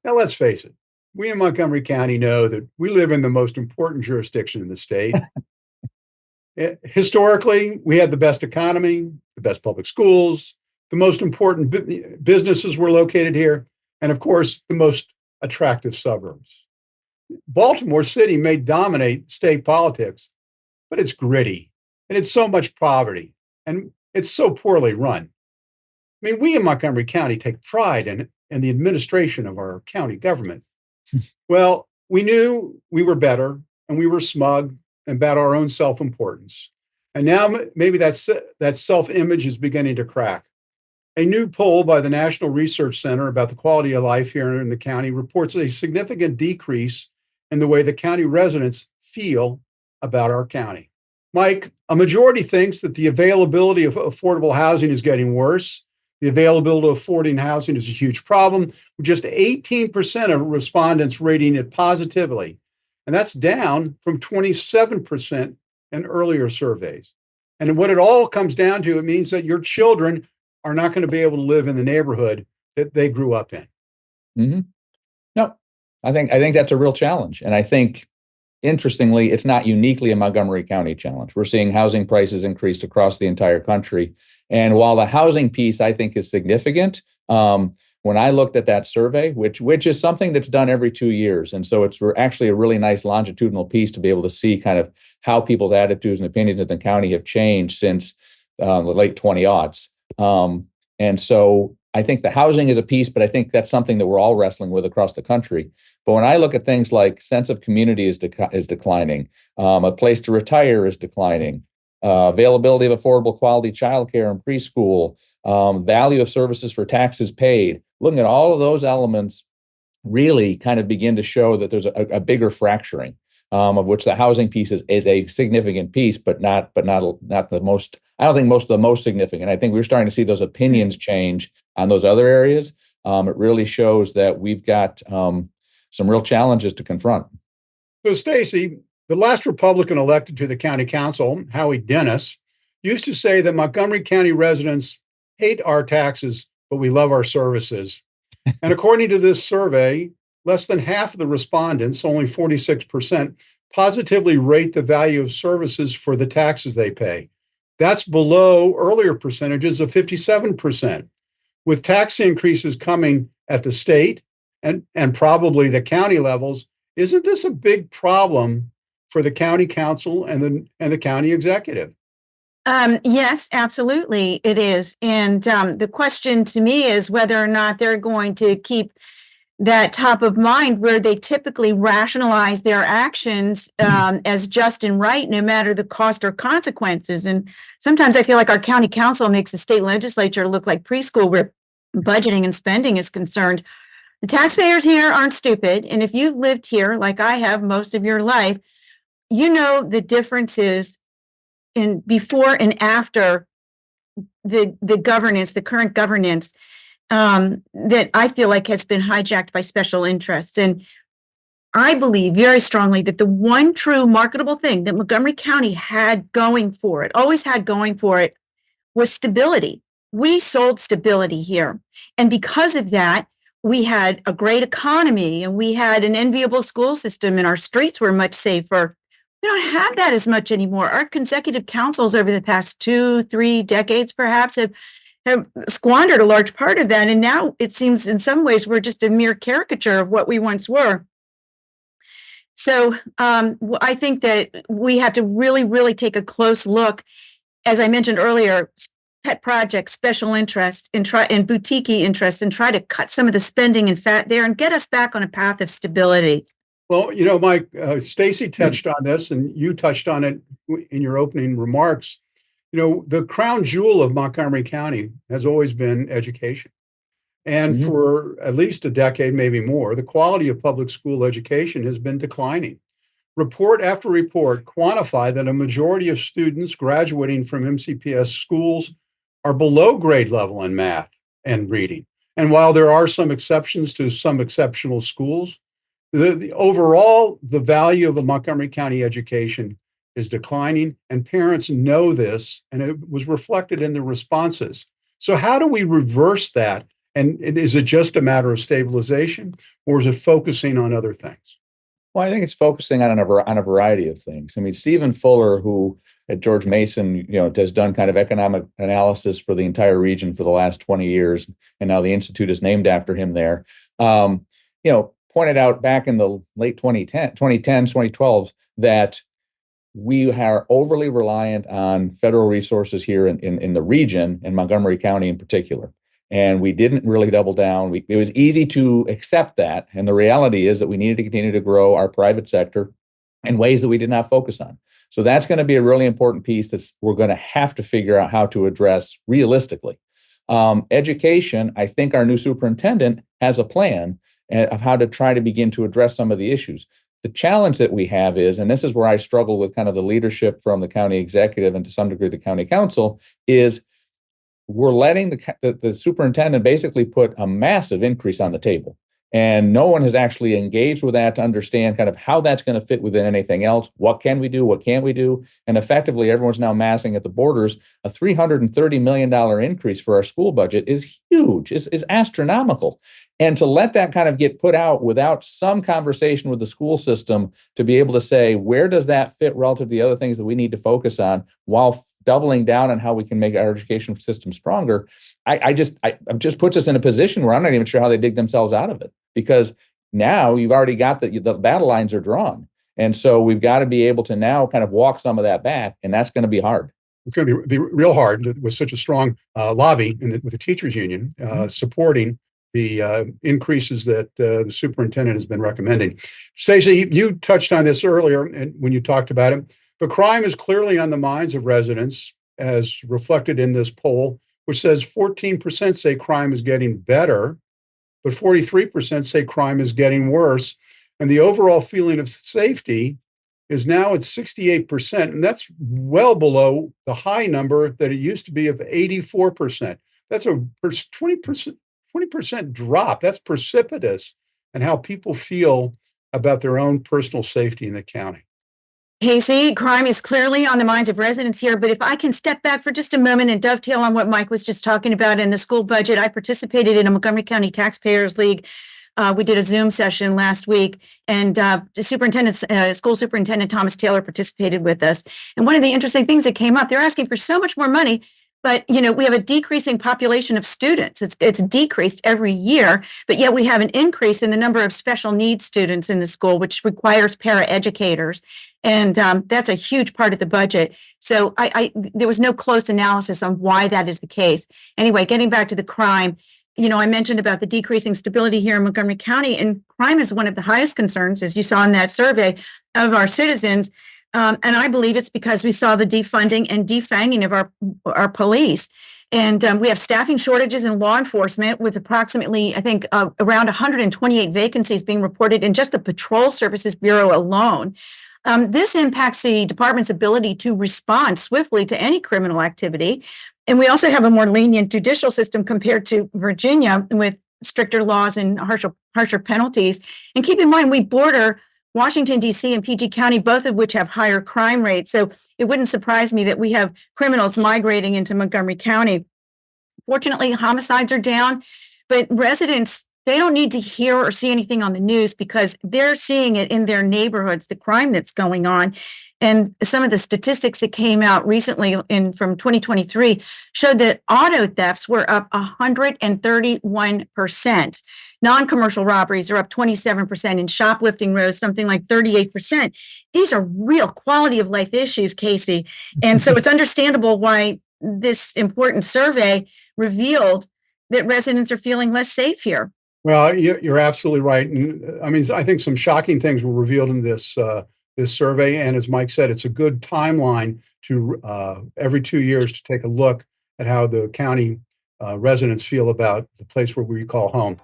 Now, let's face it, we in Montgomery County know that we live in the most important jurisdiction in the state. Historically, we had the best economy, the best public schools, the most important businesses were located here, and of course, the most attractive suburbs. Baltimore City may dominate state politics, but it's gritty and it's so much poverty and it's so poorly run. I mean, we in Montgomery County take pride in the administration of our county government. Well, we knew we were better and we were smug about our own self-importance. And now maybe that self-image is beginning to crack. A new poll by the National Research Center about the quality of life here in the county reports a significant decrease in the way the county residents feel about our county. Mike, a majority thinks that the availability of affordable housing is getting worse. The availability of affordable housing is a huge problem, with just 18% of respondents rating it positively. And that's down from 27% in earlier surveys. And what it all comes down to, it means that your children are not going to be able to live in the neighborhood that they grew up in. Mm-hmm. No, I think that's a real challenge. And I think, interestingly, it's not uniquely a Montgomery County challenge. We're seeing housing prices increase across the entire country. And while the housing piece, I think, is significant, when I looked at that survey, which is something that's done every 2 years, and so it's actually a really nice longitudinal piece to be able to see kind of how people's attitudes and opinions in the county have changed since the late 20-aughts. And so I think the housing is a piece, but I think that's something that we're all wrestling with across the country. But when I look at things like sense of community is declining, a place to retire is declining, availability of affordable quality childcare and preschool, value of services for taxes paid, looking at all of those elements really kind of begin to show that there's a bigger fracturing, of which the housing piece is a significant piece, but not the most. I don't think most of the most significant. I think we're starting to see those opinions change on those other areas. It really shows that we've got some real challenges to confront. So, Stacey, the last Republican elected to the county council, Howie Dennis, used to say that Montgomery County residents hate our taxes, but we love our services. And according to this survey, less than half of the respondents, only 46%, positively rate the value of services for the taxes they pay. That's below earlier percentages of 57%. With tax increases coming at the state and probably the county levels, isn't this a big problem for the county council and the county executive? Yes, absolutely, it is. And the question to me is whether or not they're going to keep that top of mind, where they typically rationalize their actions as just and right, no matter the cost or consequences. And sometimes I feel like our county council makes the state legislature look like preschool where budgeting and spending is concerned. The taxpayers here aren't stupid. And if you've lived here, like I have most of your life, you know the differences in before and after the governance, the current governance, that I feel like has been hijacked by special interests. And I believe very strongly that the one true marketable thing that Montgomery County had going for it, always had going for it, was stability. We sold stability here. And because of that, we had a great economy and we had an enviable school system and our streets were much safer. We don't have that as much anymore. Our consecutive councils over the past 2-3 decades perhaps have squandered a large part of that. And now it seems in some ways we're just a mere caricature of what we once were. So I think that we have to really, really take a close look, as I mentioned earlier, pet projects, special interest, and boutique interest, and try to cut some of the spending and fat there and get us back on a path of stability. Well, Mike, Stacey touched on this and you touched on it in your opening remarks. The crown jewel of Montgomery County has always been education. And for at least a decade, maybe more, the quality of public school education has been declining. Report after report quantify that a majority of students graduating from MCPS schools are below grade level in math and reading. And while there are some exceptions to some exceptional schools, the overall, the value of a Montgomery County education is declining, and parents know this, and it was reflected in the responses. So how do we reverse that And is it just a matter of stabilization, or is it focusing on other things? Well, I think it's focusing on a variety of things. I mean, Stephen Fuller, who at George Mason, has done kind of economic analysis for the entire region for the last 20 years, and now the institute is named after him there. Pointed out back in the late 2010s, 2012s, that we are overly reliant on federal resources here in the region, in Montgomery County in particular. And we didn't really double down. It was easy to accept that. And the reality is that we needed to continue to grow our private sector in ways that we did not focus on. So that's going to be a really important piece that we're going to have to figure out how to address realistically. Education, I think our new superintendent has a plan of how to try to begin to address some of the issues. The challenge that we have is, and this is where I struggle with kind of the leadership from the county executive and to some degree the county council, is we're letting the superintendent basically put a massive increase on the table. And no one has actually engaged with that to understand kind of how that's going to fit within anything else. What can we do? What can't we do? And effectively, everyone's now massing at the borders. A $330 million increase for our school budget is huge, is astronomical. And to let that kind of get put out without some conversation with the school system to be able to say, where does that fit relative to the other things that we need to focus on while doubling down on how we can make our education system stronger, I just puts us in a position where I'm not even sure how they dig themselves out of it, because now you've already got the battle lines are drawn. And so we've got to be able to now kind of walk some of that back, and that's going to be hard. It's going to be real hard with such a strong lobby with the teachers union supporting the increases that the superintendent has been recommending. Stacey, you touched on this earlier and when you talked about it, but crime is clearly on the minds of residents, as reflected in this poll, which says 14% say crime is getting better, but 43% say crime is getting worse. And the overall feeling of safety is now at 68%. And that's well below the high number that it used to be of 84%. That's a 20% drop. That's precipitous in how people feel about their own personal safety in the county. Casey, crime is clearly on the minds of residents here, but if I can step back for just a moment and dovetail on what Mike was just talking about in the school budget, I participated in a Montgomery County Taxpayers League. We did a Zoom session last week, and school superintendent Thomas Taylor participated with us. And one of the interesting things that came up, they're asking for so much more money, but we have a decreasing population of students. It's decreased every year, but yet we have an increase in the number of special needs students in the school, which requires paraeducators. And that's a huge part of the budget. So there was no close analysis on why that is the case. Anyway, getting back to the crime, I mentioned about the decreasing stability here in Montgomery County, and crime is one of the highest concerns, as you saw in that survey, of our citizens. And I believe it's because we saw the defunding and defanging of our police. And we have staffing shortages in law enforcement with approximately, I think, around 128 vacancies being reported in just the Patrol Services Bureau alone. This impacts the department's ability to respond swiftly to any criminal activity. And we also have a more lenient judicial system compared to Virginia, with stricter laws and harsher penalties. And keep in mind, we border Washington, D.C. and PG County, both of which have higher crime rates. So it wouldn't surprise me that we have criminals migrating into Montgomery County. Fortunately, homicides are down, but residents, they don't need to hear or see anything on the news because they're seeing it in their neighborhoods, the crime that's going on. And some of the statistics that came out recently from 2023 showed that auto thefts were up 131%. Non-commercial robberies are up 27%, and shoplifting rose something like 38%. These are real quality of life issues, Casey. And so it's understandable why this important survey revealed that residents are feeling less safe here. Well, you're absolutely right. And I mean, I think some shocking things were revealed in this survey. And as Mike said, it's a good timeline to every 2 years to take a look at how the county residents feel about the place where we call home.